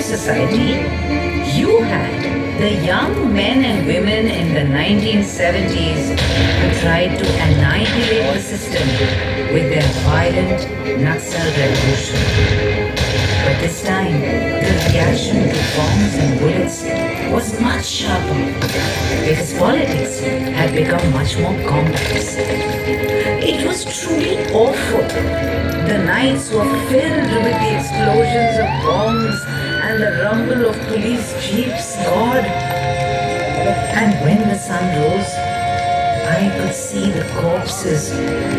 society, you had the young men and women in the 1970s who tried to annihilate the system with their violent Naxal revolution. But this time, the reaction to bombs and bullets was much sharper because politics had become much more complex. It was truly awful. The nights were filled with the explosions of bombs and the rumble of police jeeps. God! And when the sun rose, I could see the corpses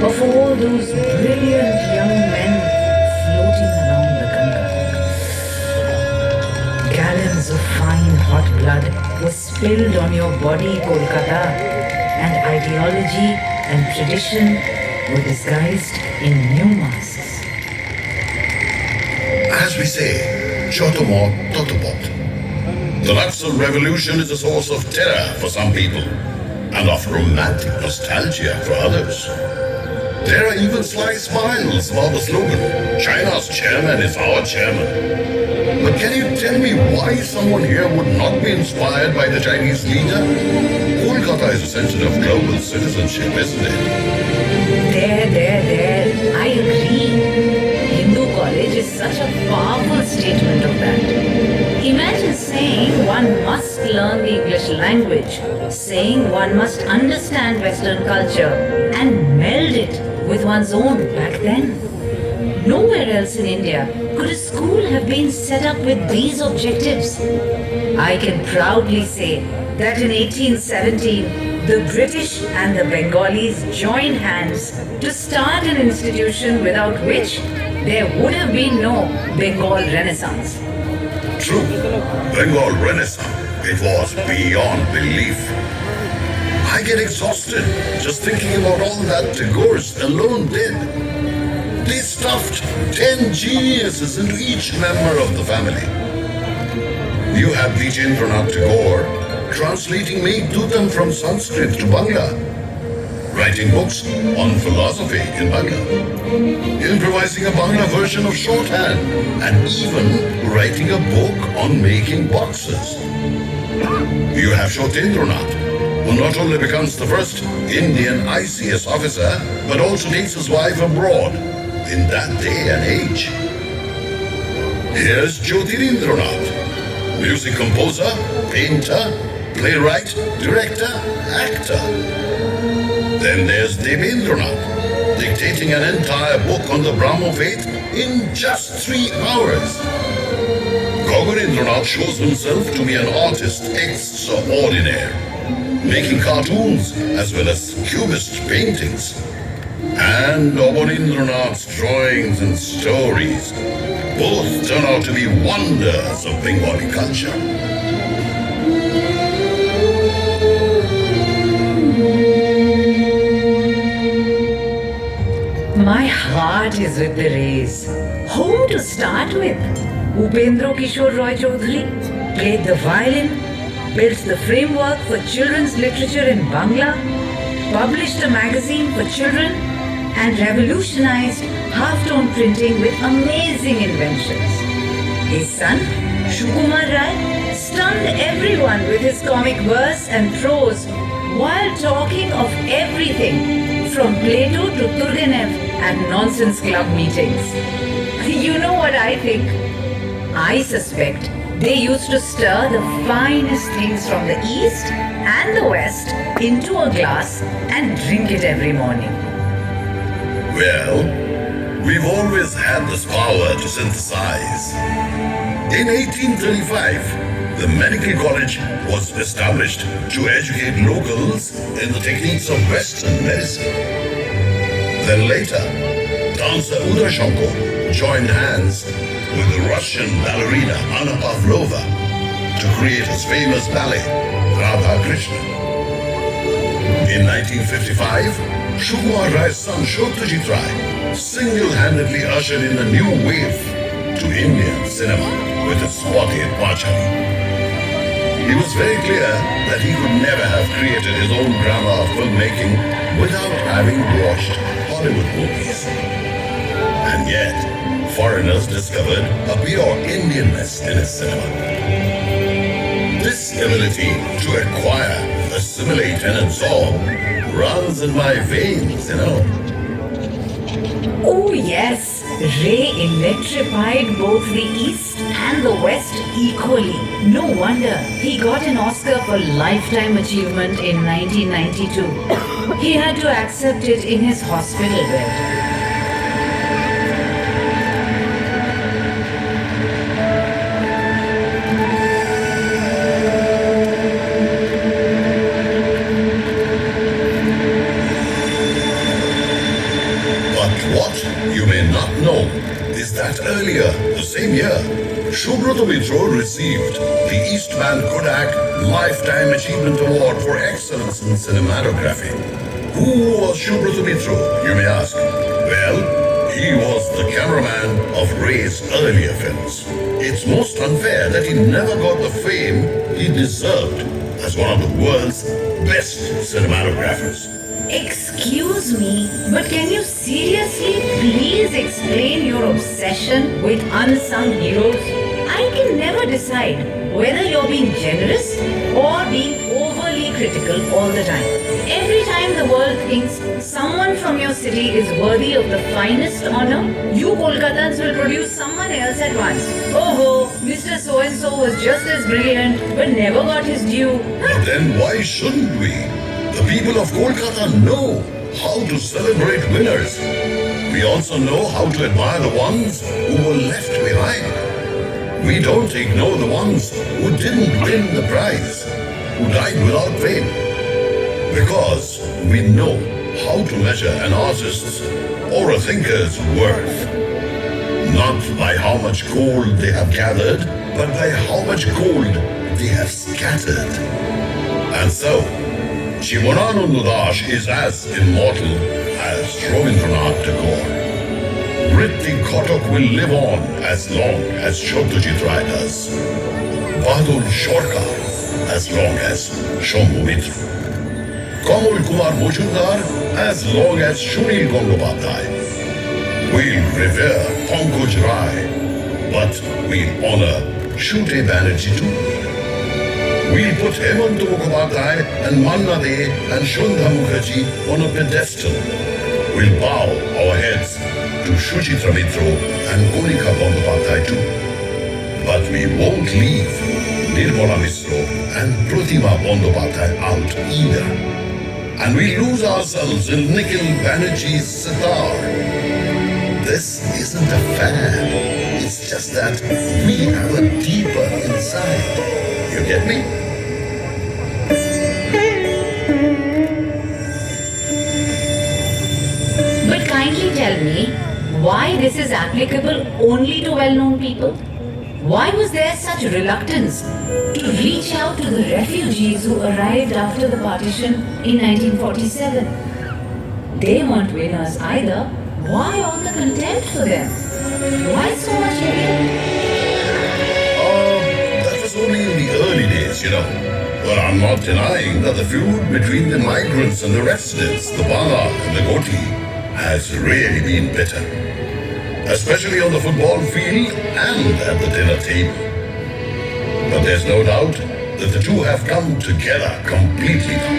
of all those brilliant young men floating along the Ganga. Gallons of fine hot blood was spilled on your body, Kolkata, and ideology and tradition were disguised in new masks. As we say, Chotomot Totobot. The Naxal revolution is a source of terror for some people and of romantic nostalgia for others. There are even sly smiles about the slogan, China's chairman is our chairman. But can you tell me why someone here would not be inspired by the Chinese leader? Kolkata is a center of global citizenship, isn't it? There. I agree. Hindu college is such a powerful statement of that. Imagine saying one must learn the English language, saying one must understand Western culture and meld it with one's own back then. Nowhere else in India could a school have been set up with these objectives. I can proudly say that in 1817, the British and the Bengalis joined hands to start an institution without which there would have been no Bengal Renaissance. True, Bengal Renaissance, it was beyond belief. I get exhausted just thinking about all that Tagore's alone did. They stuffed 10 geniuses into each member of the family. You have Vijendranath Tagore translating Meghdootam from Sanskrit to Bangla, writing books on philosophy in Bangla, improvising a Bangla version of shorthand, and even writing a book on making boxes. You have Shotendranath, who not only becomes the first Indian ICS officer, but also takes his wife abroad in that day and age. Here's Jyotirindranath, music composer, painter, playwright, director, actor. Then there's Debendranath, dictating an entire book on the Brahmo faith in just 3 hours. Govindranath shows himself to be an artist extraordinaire, making cartoons as well as cubist paintings. And Abanindranath's drawings and stories both turn out to be wonders of Bengali culture. My heart is with the race. Whom to start with? Upendra Kishore Roy Chaudhary played the violin, built the framework for children's literature in Bangla, published a magazine for children, and revolutionized half-tone printing with amazing inventions. His son, Sukumar Rai, stunned everyone with his comic verse and prose while talking of everything from Plato to Turgenev at nonsense club meetings. You know what I think? I suspect they used to stir the finest things from the East and the West into a glass and drink it every morning. Well, we've always had this power to synthesize. In 1835, the medical college was established to educate locals in the techniques of Western medicine. Then later, dancer Uday Shankar joined hands with the Russian ballerina Anna Pavlova to create his famous ballet, Radha Krishna. In 1955, Sukumar Rai's son Satyajit Ray single-handedly ushered in a new wave to Indian cinema with his Swati and Pachali. He was very clear that he could never have created his own drama of filmmaking without having watched Hollywood movies. And yet, foreigners discovered a pure Indianness in his cinema. This ability to acquire, assimilate, and absorb runs in my veins, you know. Oh, yes. Ray electrified both the East and the West equally. No wonder he got an Oscar for Lifetime Achievement in 1992. He had to accept it in his hospital bed. That earlier, the same year, Subrata Mitra received the Eastman Kodak Lifetime Achievement Award for Excellence in Cinematography. Who was Subrata Mitra, you may ask? Well, he was the cameraman of Ray's earlier films. It's most unfair that he never got the fame he deserved as one of the world's best cinematographers. Excuse me, but can you seriously please explain your obsession with unsung heroes? I can never decide whether you're being generous or being overly critical all the time. Every time the world thinks someone from your city is worthy of the finest honor, you Kolkatans will produce someone else at once. Oh, Mr. So-and-so was just as brilliant but never got his due. But then why shouldn't we? The people of Kolkata know how to celebrate winners. We also know how to admire the ones who were left behind. We don't ignore the ones who didn't win the prize, who died without fame. Because we know how to measure an artist's or a thinker's worth. Not by how much gold they have gathered, but by how much gold they have scattered. And so, Jivanananda Das is as immortal as Rabindranath Tagore. Ritik Ghatak will live on as long as Satyajit Ray does. Bahadur Sarkar as long as Shambhu Mitra. Kamal Kumar Majumdar as long as Sunil Gangotpaধ্যায়. We'll revere Pankaj Rai, but we'll honor Shute Banerjee too. We'll put Hemant Mukhopadhyay and Manna De and Shundha Mukherjee on a pedestal. We'll bow our heads to Suchitra Mitra and Konika Bandyopadhyay too. But we won't leave Nirmala Misra and Pratima Bandyopadhyay out either. And we lose ourselves in Nikhil Banerjee's sitar. This isn't a fad. It's just that we have a deeper inside. You get me? But kindly tell me why this is applicable only to well-known people? Why was there such reluctance to reach out to the refugees who arrived after the partition in 1947? They weren't winners either. Why all the contempt for them? Why so much hate? Only in the early days, you know. But I'm not denying that the feud between the migrants and the residents, the Bala and the Goti, has really been bitter. Especially on the football field and at the dinner table. But there's no doubt that the two have come together completely now.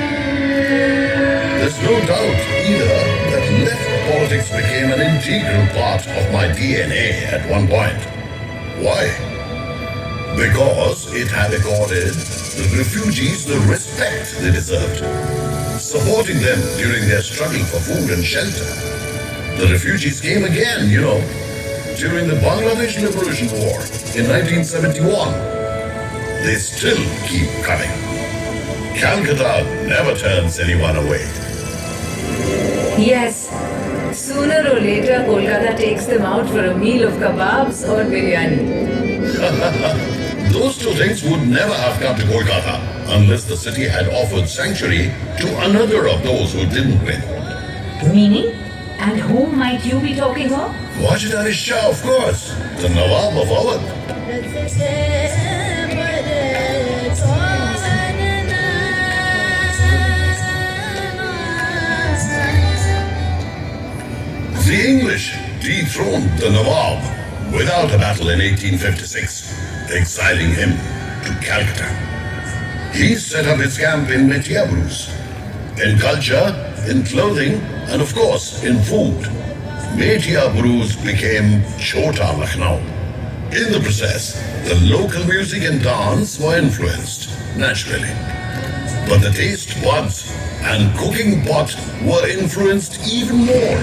There's no doubt either that left politics became an integral part of my DNA at one point. Why? Because it had accorded the refugees the respect they deserved, supporting them during their struggle for food and shelter. The refugees came again, you know, during the Bangladesh Liberation War in 1971. They still keep coming. Calcutta never turns anyone away. Yes, sooner or later Kolkata takes them out for a meal of kebabs or biryani. Those two things would never have come to Kolkata unless the city had offered sanctuary to another of those who didn't win. Meaning? And whom might you be talking of? Wajid Ali Shah, of course, the Nawab of Awadh. The English dethroned the Nawab without a battle in 1856, exiling him to Calcutta. He set up his camp in Metiabruz, in culture, in clothing, and of course, in food. Metiabruz became Chota Lucknow. In the process, the local music and dance were influenced, naturally. But the taste buds and cooking pot were influenced even more.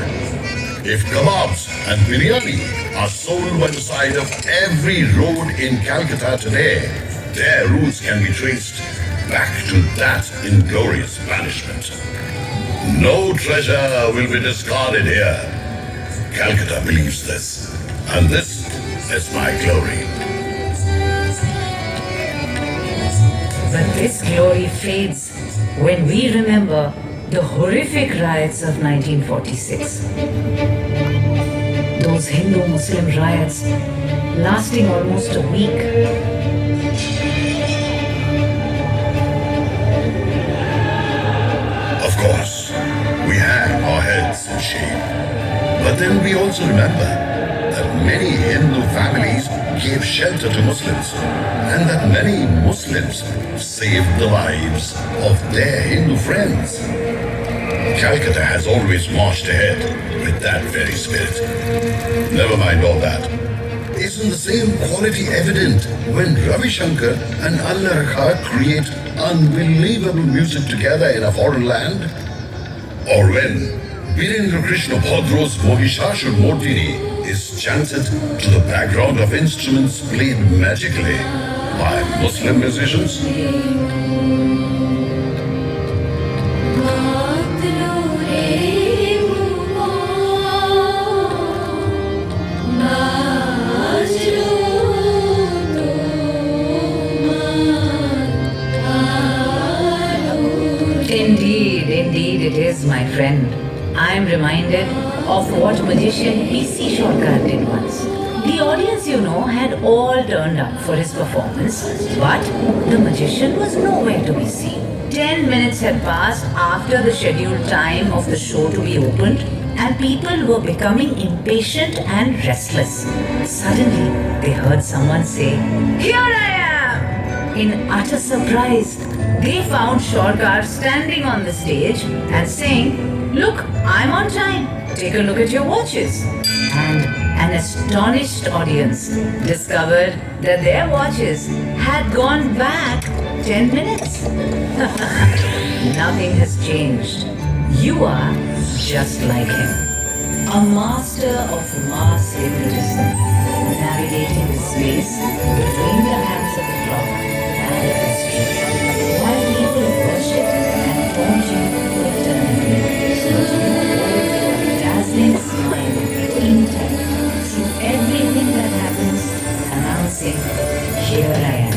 If kebabs and biryani are sold by the side of every road in Calcutta today, their roots can be traced back to that inglorious banishment. No treasure will be discarded here. Calcutta believes this, and this is my glory. But this glory fades when we remember the horrific riots of 1946. Those Hindu-Muslim riots lasting almost a week. Of course, we hang our heads in shame. But then we also remember that many Hindu families gave shelter to Muslims, and that many Muslims saved the lives of their Hindu friends. Calcutta has always marched ahead with that very spirit. Never mind all that. Isn't the same quality evident when Ravi Shankar and Allah Rakha create unbelievable music together in a foreign land? Or when Virendra Krishna Bhadro's Mohishashur Mordini is chanted to the background of instruments played magically by Muslim musicians? Indeed it is, my friend. I am reminded of what magician P.C. Shorkar did once. The audience, had all turned up for his performance, but the magician was nowhere to be seen. 10 minutes had passed after the scheduled time of the show to be opened, and people were becoming impatient and restless. Suddenly, they heard someone say, "Here I am!" In utter surprise, they found Shorkar standing on the stage and saying, "Look, I'm on time. Take a look at your watches." And an astonished audience discovered that their watches had gone back 10 minutes. Nothing has changed. You are just like him. A master of mass hypnotism, navigating the space between the hands of the clock and the history. While people worship and taunt you eternally, but you hold your dazzling smile intact through everything that happens, announcing, "Here I am."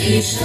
Each